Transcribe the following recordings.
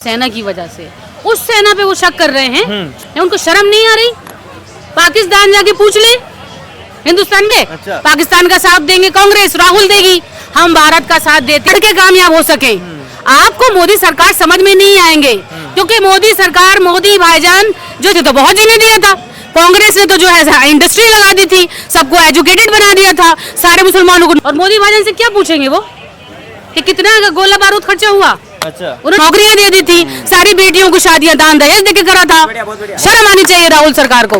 सेना की वजह से उस सेना पे वो शक कर रहे हैं। उनको शर्म नहीं आ रही? पाकिस्तान जाके पूछ ले, हिंदुस्तान में अच्छा। पाकिस्तान का साथ देंगे कांग्रेस, राहुल देगी, हम भारत का साथ देते के कामयाब हो सके। आपको मोदी सरकार समझ में नहीं आएंगे, क्योंकि मोदी सरकार, मोदी भाईजान जो थे तो बहुत जीने दिया था। कांग्रेस ने तो जो है इंडस्ट्री लगा दी थी, सबको एजुकेटेड बना दिया था, सारे मुसलमानों को। और मोदी भाईजान से क्या पूछेंगे वो कि कितना गोला बारूद खर्चा हुआ? अच्छा, उन्होंने नौकरियां दे दी थी, सारी बेटियों को शादियां दान दहेज देके करा था। शर्म आनी चाहिए राहुल सरकार को।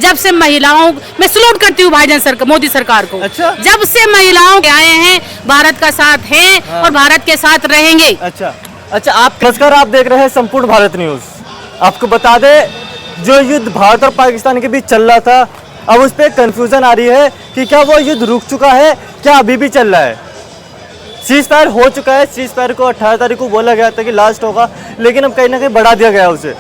जब से महिलाओं, मैं सलूट करती हूँ भाईजान सरकार, मोदी सरकार को। अच्छा। जब से महिलाओं के आए हैं, भारत का साथ है और भारत के साथ रहेंगे। अच्छा आप नमस्कार, आप देख रहे हैं संपूर्ण भारत न्यूज। आपको बता दे, जो युद्ध भारत और पाकिस्तान के बीच चल रहा था, अब उस पर कंफ्यूजन आ रही है कि क्या वो युद्ध रुक चुका है, क्या अभी भी चल रहा है। सीज फायर हो चुका है। सीज फायर को 18 तारीख को बोला गया था कि लास्ट होगा, लेकिन अब कहीं ना कहीं बढ़ा दिया गया उसे।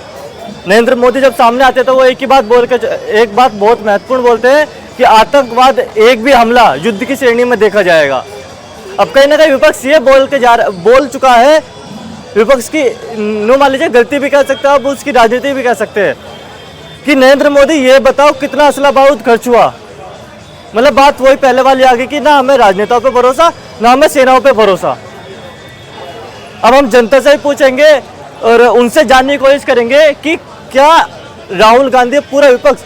नरेंद्र मोदी जब सामने आते तो वो एक ही बात बोल के, एक बात बहुत महत्वपूर्ण बोलते हैं कि आतंकवाद एक भी हमला युद्ध की श्रेणी में देखा जाएगा। अब कहीं ना कहीं विपक्ष ये बोल चुका है, विपक्ष की नो मान लीजिए गलती भी कह सकते हैं, अब उसकी राजनीति भी कह सकते हैं कि नरेंद्र मोदी ये बताओ कितना असला बारूद खर्च हुआ। मतलब बात वही पहले वाली आ गई कि ना हमें राजनेताओं पे भरोसा, ना हमें सेनाओं पे भरोसा। अब हम जनता से ही पूछेंगे और उनसे जानने की कोशिश करेंगे कि क्या राहुल गांधी, पूरा विपक्ष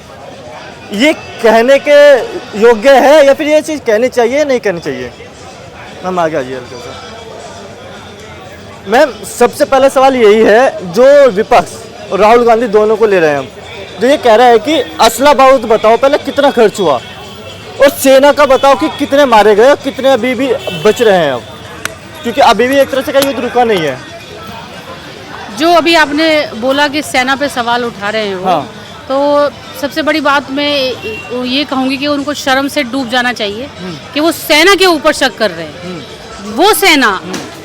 ये कहने के योग्य है या फिर ये चीज़ कहनी चाहिए नहीं कहनी चाहिए। मैम आगे आ जाइए हल्का सा। मैम सबसे पहला सवाल यही है, जो विपक्ष और राहुल गांधी दोनों को ले रहे हैं हम, जो ये कह रहा है कि असला बारूद बताओ पहले कितना खर्च हुआ, और सेना का बताओ कि कितने मारे गए, कितने अभी भी बच रहे हैं अब, क्योंकि अभी भी एक तरह से का युद्ध रुका नहीं है। जो अभी आपने बोला कि सेना पे सवाल उठा रहे हैं वो, हाँ। तो सबसे बड़ी बात मैं ये कहूँगी कि उनको शर्म से डूब जाना चाहिए कि वो सेना के ऊपर शक कर रहे हैं। वो सेना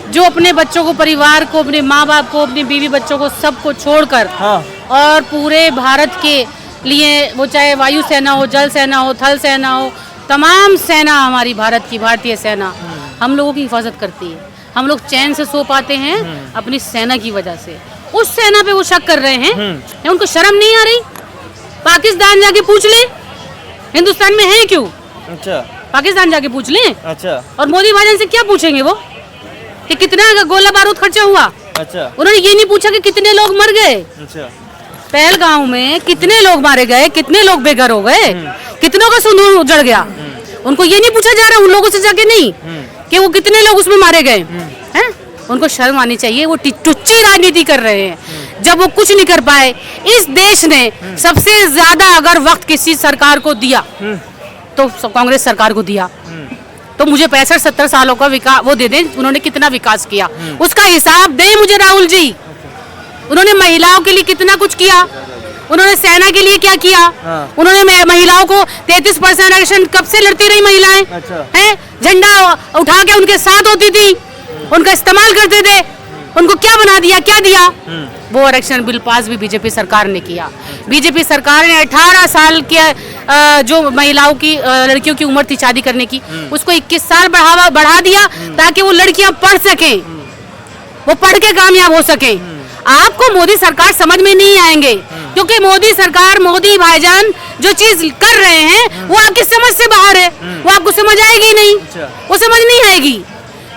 जो अपने बच्चों को, परिवार को, अपने माँ बाप को, अपनी बीवी बच्चों को, सबको छोड़कर हाँ। और पूरे भारत के लिए, वो चाहे वायु सेना हो, जल सेना हो, थल सेना हो, तमाम सेना हमारी भारत की, भारतीय सेना हम लोगों की हिफाजत करती है। हम लोग चैन से सो पाते हैं अपनी सेना की वजह से। उस सेना पे वो शक कर रहे हैं। उनको शर्म नहीं आ रही? पाकिस्तान जाके पूछ ले, हिंदुस्तान में है क्यों? अच्छा, पाकिस्तान जाके पूछ ले। अच्छा, और मोदी भाईजान से क्या पूछेंगे वो कि कितना गोला बारूद खर्चा हुआ? अच्छा, उन्होंने ये नहीं पूछा कि कितने लोग मर गए। अच्छा, पहलगांव में कितने लोग मारे गए, कितने लोग बेघर हो गए, कितनों का सिंदूर उजड़ गया। उनको ये नहीं पूछा जा रहा उन लोगों से जाके नहीं कि वो कितने लोग उसमें मारे गए हैं। उनको शर्म आनी चाहिए। वो टुच्ची राजनीति कर रहे हैं जब वो कुछ नहीं कर पाए। इस देश ने सबसे ज्यादा अगर वक्त किसी सरकार को दिया तो कांग्रेस सरकार को दिया। तो मुझे 65-70 सालों का विकास वो दे दें, उन्होंने कितना विकास किया उसका हिसाब दें मुझे राहुल जी। उन्होंने महिलाओं के लिए कितना कुछ किया, उन्होंने सेना के लिए क्या किया। हाँ। उन्होंने महिलाओं को 33% आरक्षण कब से लड़ती रही महिलाएं। अच्छा। हैं, झंडा उठा के उनके साथ होती थी, उनका इस्तेमाल करते थे। उनको क्या बना दिया, क्या दिया? वो आरक्षण बिल पास भी बीजेपी सरकार ने किया। बीजेपी सरकार ने 18 साल के जो महिलाओं की, लड़कियों की उम्र थी शादी करने की, उसको 21 साल बढ़ा दिया ताकि वो लड़कियां पढ़ सकें, वो पढ़ के कामयाब हो सकें। आपको मोदी सरकार समझ में नहीं आएंगे, क्योंकि मोदी सरकार, मोदी भाईजान जो चीज कर रहे हैं वो आपकी समझ से बाहर है। वो आपको समझ आएगी नहीं, वो समझ नहीं आएगी।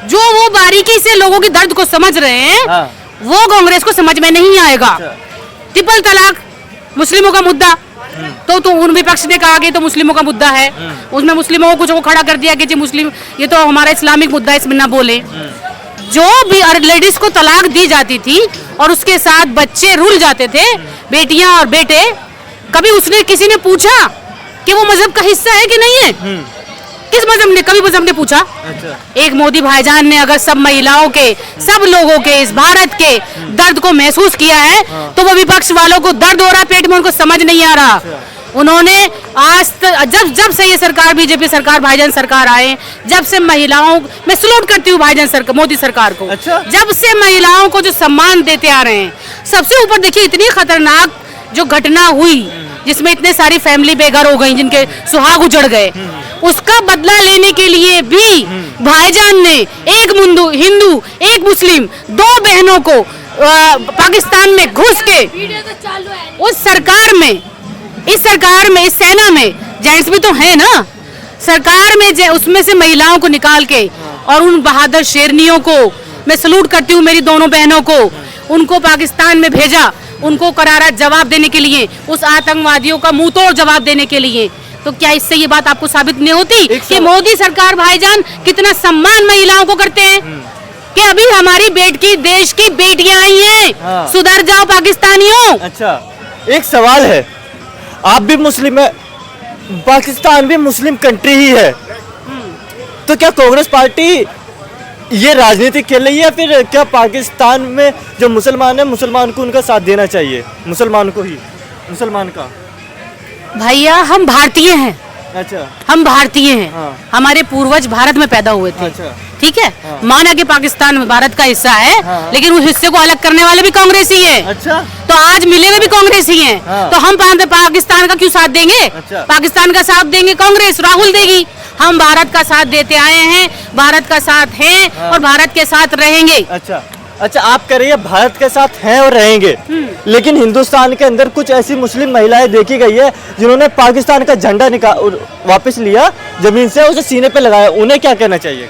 जो वो बारीकी से लोगों के दर्द को समझ रहे हैं, हाँ। वो कांग्रेस को समझ में नहीं आएगा। ट्रिपल तलाक मुस्लिमों का मुद्दा, तो उन विपक्ष ने कहा कि तो मुस्लिमों का मुद्दा है, उसमें मुस्लिमों को कुछ को खड़ा कर दिया कि जी मुस्लिम, ये तो हमारा इस्लामिक मुद्दा है, इसमें ना बोले। जो भी लेडीज को तलाक दी जाती थी और उसके साथ बच्चे रुल जाते थे, बेटियां और बेटे, कभी उसने किसी ने पूछा कि वो मजहब का हिस्सा है कि नहीं है? किस मजहब ने, कभी मजहब ने पूछा? अच्छा। एक मोदी भाईजान ने अगर सब महिलाओं के, सब लोगों के, इस भारत के दर्द को महसूस किया है, तो वो विपक्ष वालों को दर्द हो रहा है पेट में, उनको समझ नहीं आ रहा। उन्होंने आज जब से ये सरकार, बीजेपी सरकार, भाईजान सरकार आए, जब से महिलाओं, मैं सलूट करती हूँ भाईजान सरकार, मोदी सरकार को। अच्छा। जब से महिलाओं को जो सम्मान देते आ रहे हैं, सबसे ऊपर देखिए इतनी खतरनाक जो घटना हुई जिसमें इतने सारी फैमिली बेघर हो गई, जिनके सुहाग उजड़ गए, उसका बदला लेने के लिए भी भाईजान ने एक हिंदू, एक मुस्लिम, 2 बहनों को पाकिस्तान में घुस के उस सरकार में, इस सेना में जेंट्स भी तो है ना, सरकार में उसमें से महिलाओं को निकाल के और उन बहादुर शेरनियों को मैं सलूट करती हूँ, मेरी दोनों बहनों को, उनको पाकिस्तान में भेजा, उनको करारा जवाब देने के लिए, उस आतंकवादियों का मुंह तोड़ जवाब देने के लिए। तो क्या इससे ये बात आपको साबित नहीं होती कि मोदी सरकार भाईजान कितना सम्मान महिलाओं को करते हैं, कि अभी हमारी देश की बेटियां आई हैं, सुधर जाओ पाकिस्तानियों। अच्छा, एक सवाल है, आप भी मुस्लिम है, पाकिस्तान भी मुस्लिम कंट्री ही है, तो क्या कांग्रेस पार्टी ये राजनीति खेल रही है, फिर क्या पाकिस्तान में जो मुसलमान है, मुसलमान को उनका साथ देना चाहिए, मुसलमान को ही, मुसलमान का? भैया हम भारतीय हैं, अच्छा, हम भारतीय हैं, हाँ। हमारे पूर्वज भारत में पैदा हुए थे, अच्छा, ठीक है, हाँ। माना कि पाकिस्तान में भारत का हिस्सा है, हाँ। लेकिन उस हिस्से को अलग करने वाले भी कांग्रेस ही है। अच्छा, तो आज मिले हुए भी कांग्रेस ही हैं, हाँ। तो हम पाकिस्तान का क्यों साथ देंगे? अच्छा। पाकिस्तान का साथ देंगे कांग्रेस, राहुल देगी। हम भारत का साथ देते आए हैं, भारत का साथ हैं, हाँ। और भारत के साथ रहेंगे। अच्छा, अच्छा, आप कह रही है भारत के साथ हैं और रहेंगे, लेकिन हिंदुस्तान के अंदर कुछ ऐसी मुस्लिम महिलाएं देखी गई है जिन्होंने पाकिस्तान का झंडा वापस लिया जमीन से, उसे सीने पे लगाया, उन्हें क्या कहना चाहिए?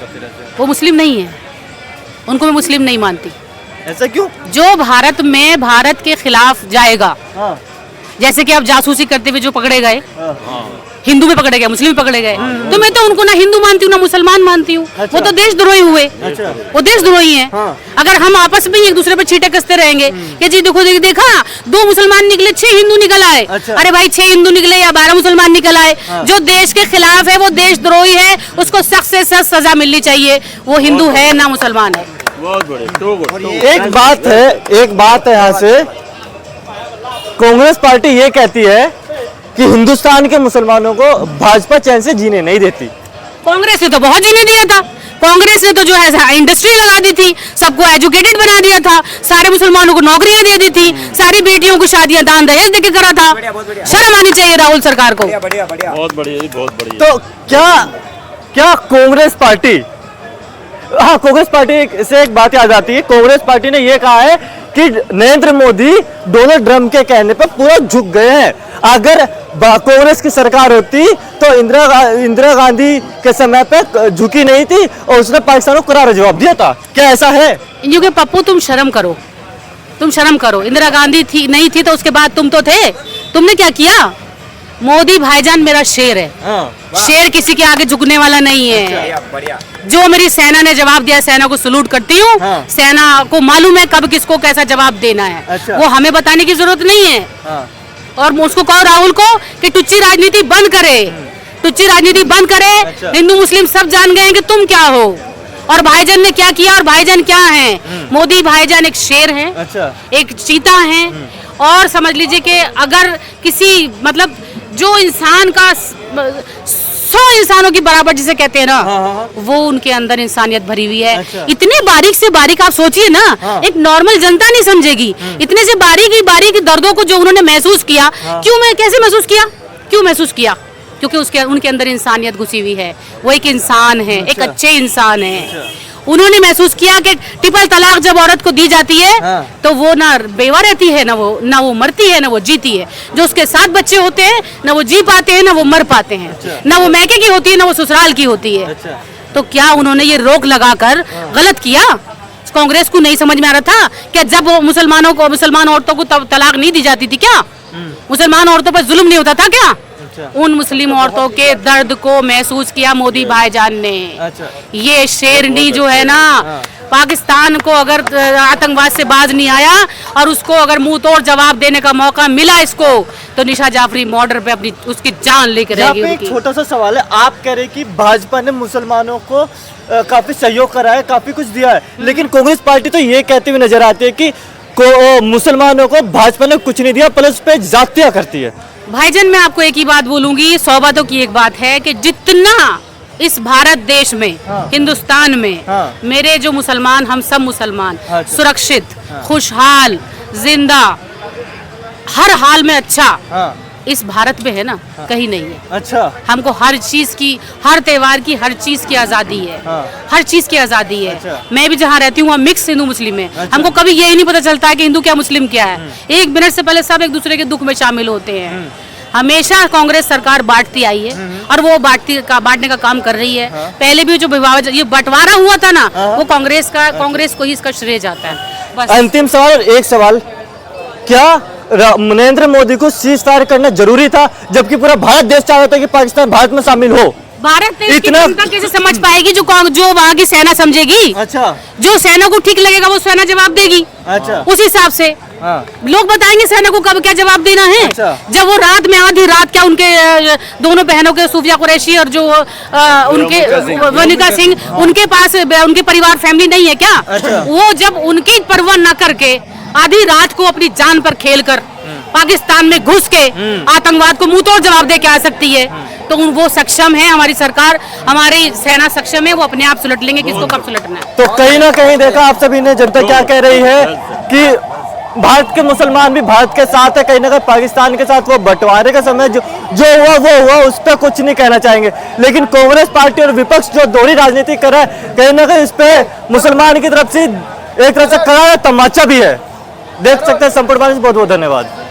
वो मुस्लिम नहीं है, उनको मैं मुस्लिम नहीं मानती। ऐसा क्यों? जो भारत में भारत के खिलाफ जाएगा, हाँ, जैसे कि आप जासूसी करते हुए जो पकड़े गए, हाँ। हिंदू में पकड़े गए, मुस्लिम में पकड़े गए, तो मैं तो उनको ना हिंदू मानती हूँ ना मुसलमान मानती हूँ। अच्छा। वो तो देशद्रोही हुए, अच्छा। वो देशद्रोही हैं। हाँ। अगर हम आपस में एक दूसरे पर छींटे कसते रहेंगे कि जी देखो देखा 2 मुसलमान निकले 6 हिंदू निकल आए, अच्छा। अरे भाई 6 हिंदू निकले या 12 मुसलमान निकल आए, हाँ। जो देश के खिलाफ है वो देशद्रोही है, उसको सख्त से सख्त सजा मिलनी चाहिए, वो हिंदू है ना मुसलमान है। बहुत बढ़िया। एक बात है यहाँ से, कांग्रेस पार्टी ये कहती है कि हिंदुस्तान के मुसलमानों को भाजपा चैन से जीने नहीं देती। कांग्रेस ने तो बहुत जीने दिया था, कांग्रेस ने तो जो है इंडस्ट्री लगा दी थी, सबको एजुकेटेड बना दिया था, सारे मुसलमानों को नौकरियां दे दी थी, सारी बेटियों को शादियां दान दहेज देके करा था। शर्म आनी चाहिए राहुल सरकार को। बहुत बढ़िया जी, बहुत बढ़िया। तो क्या कांग्रेस पार्टी, हाँ, कांग्रेस पार्टी से एक बात याद आती है, कांग्रेस पार्टी ने यह कहा है कि नरेंद्र मोदी डोनाल्ड ट्रंप के कहने पर पूरा झुक गए हैं। अगर कांग्रेस की सरकार होती तो इंदिरा गांधी के समय पे झुकी नहीं थी और उसने पाकिस्तान को करारा जवाब दिया था। क्या ऐसा है? इन के पप्पू तुम शर्म करो, तुम शर्म करो। इंदिरा गांधी थी नहीं थी तो उसके बाद तुम तो थे, तुमने क्या किया? मोदी भाईजान मेरा शेर है, हाँ, शेर किसी के आगे झुकने वाला नहीं है। जो मेरी सेना ने जवाब दिया, सेना को सलूट करती हूँ। हाँ। सेना को मालूम है कब किसको कैसा जवाब देना है, अच्छा। वो हमें बताने की जरूरत नहीं है। हाँ। और उसको कहो राहुल को कि टुच्ची राजनीति बंद करे, टुच्ची राजनीति बंद करे। अच्छा। हिंदू मुस्लिम सब जान गए हैं कि तुम क्या हो और भाईजान ने क्या किया और भाईजान क्या है। मोदी भाईजान एक शेर है, अच्छा, एक चीता है। और समझ लीजिए कि अगर किसी मतलब जो इंसान का 100 इंसानों की बराबर जिसे कहते हैं ना, हाँ। वो उनके अंदर इंसानियत भरी हुई है। अच्छा। इतने बारीक से बारीक आप सोचिए ना, हाँ। एक नॉर्मल जनता नहीं समझेगी। इतने से बारीक दर्दों को जो उन्होंने महसूस किया, हाँ। कैसे महसूस किया, क्यों महसूस किया? क्योंकि उनके अंदर इंसानियत घुसी हुई है, वो एक इंसान है, एक अच्छा। अच्छे इंसान है। अच्छा। उन्होंने महसूस किया कि ट्रिपल तलाक जब औरत को दी जाती है, हाँ। तो वो ना बेवा रहती है, ना वो मरती है, ना वो जीती है। जो उसके 7 बच्चे होते हैं, ना वो जी पाते हैं, ना वो मर पाते हैं। अच्छा। ना वो मैके की होती है, ना वो ससुराल की होती है। अच्छा। तो क्या उन्होंने ये रोक लगाकर गलत किया? कांग्रेस को नहीं समझ में आ रहा था क्या जब वो मुसलमान औरतों को तलाक नहीं दी जाती थी, क्या मुसलमान औरतों पर जुल्म नहीं होता था क्या? उन मुस्लिम औरतों के दर्द को महसूस किया मोदी भाईजान ने। अच्छा। ये शेरनी जो है ना, पाकिस्तान को अगर आतंकवाद से बाज नहीं आया और उसको अगर मुंह तोड़ जवाब देने का मौका मिला इसको, तो निशा जाफरी बॉर्डर पे अपनी उसकी जान लेकर यहाँ रहेगी पे एक छोटा सा सवाल है, आप कह रहे कि भाजपा ने मुसलमानों को काफी सहयोग करा है, काफी कुछ दिया है, लेकिन कांग्रेस पार्टी तो ये कहती हुई नजर आती है कि मुसलमानों को भाजपा ने कुछ नहीं दिया, प्लस पे जातियां करती है। भाईजान मैं आपको एक ही बात बोलूंगी, 100 बातों की एक बात है कि जितना इस भारत देश में, हाँ। हिंदुस्तान में, हाँ। मेरे जो मुसलमान, हम सब मुसलमान अच्छा। सुरक्षित, हाँ। खुशहाल, जिंदा, हर हाल में अच्छा, हाँ। इस भारत में है ना, कहीं नहीं है। अच्छा, हमको हर चीज की, हर त्योहार की, हर चीज की आजादी है। हाँ। हर चीज की आजादी है। अच्छा। मैं भी जहाँ रहती हूँ वहाँ मिक्स हिंदू मुस्लिम है। अच्छा। हमको कभी यही नहीं पता चलता है कि हिंदू क्या मुस्लिम क्या है। 1 मिनट से पहले सब एक दूसरे के दुख में शामिल होते हैं। हमेशा कांग्रेस सरकार बांटती आई है और वो बांटने का काम कर रही है। पहले भी जो ये बंटवारा हुआ था ना, वो कांग्रेस को ही इसका श्रेय जाता है। बस। अंतिम सवाल और एक सवाल, क्या नरेंद्र मोदी को सीज फायर करना जरूरी था, जबकि पूरा भारत देश चाह रहा था कि पाकिस्तान भारत में शामिल हो? भारत देश की इतना- जनता कैसे समझ पाएगी जो वहाँ की सेना समझेगी? अच्छा, जो सेना को ठीक लगेगा वो सेना जवाब देगी। अच्छा, उस हिसाब से हाँ, लोग बताएंगे सेना को कब क्या जवाब देना है। अच्छा। जब वो रात में आधी रात क्या उनके दोनों बहनों के सूफिया कुरैशी और जो उनके वनिका सिंह, उनके पास उनके परिवार फैमिली नहीं है क्या? अच्छा। वो जब उनकी परवाह न करके आधी रात को अपनी जान पर खेलकर पाकिस्तान में घुस के आतंकवाद को मुंह तोड़ जवाब दे के आ सकती है, तो वो सक्षम है। हमारी सरकार, हमारी सेना सक्षम है। वो अपने आप सुलट लेंगे, किसको कब सुलटना है। तो कहीं ना कहीं देखा आप सभी ने, जनता क्या कह रही है कि भारत के मुसलमान भी भारत के साथ है, कहीं ना कहीं पाकिस्तान के साथ वो बंटवारे का समय जो हुआ वो हुआ, उस पर कुछ नहीं कहना चाहेंगे। लेकिन कांग्रेस पार्टी और विपक्ष जो दोहरी राजनीति कर रहा है, कहीं ना कहीं इस पे मुसलमान की तरफ से एक तरह से करारा तमाचा भी है। देख सकते हैं संपूर्ण भारत। बहुत बहुत धन्यवाद।